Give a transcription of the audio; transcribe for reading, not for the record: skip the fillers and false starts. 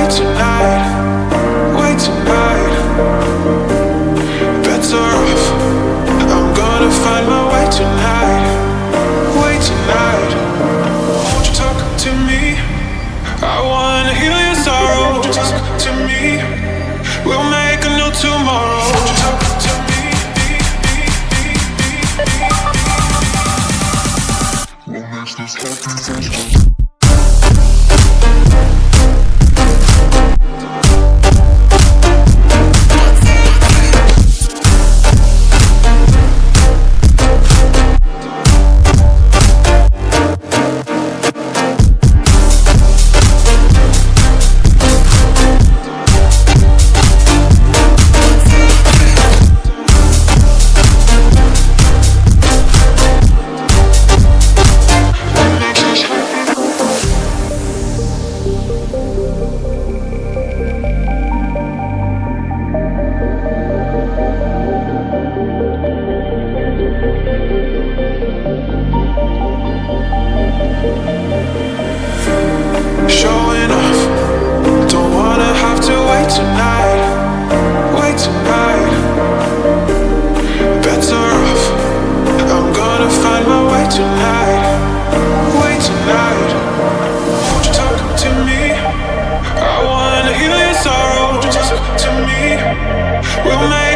wait tonight, wait tonight. Better off, I'm gonna find my way tonight, wait tonight. Won't you talk to me? I wanna heal your sorrow. Won't you talk to me? We'll make a new tomorrow. Won't you talk to me? What makes this happy? Showing off, don't wanna have to wait tonight, wait tonight. Better off, I'm gonna find my way tonight, wait tonight. Won't you talk to me? I wanna heal your sorrow. Won't you talk to me? We'll make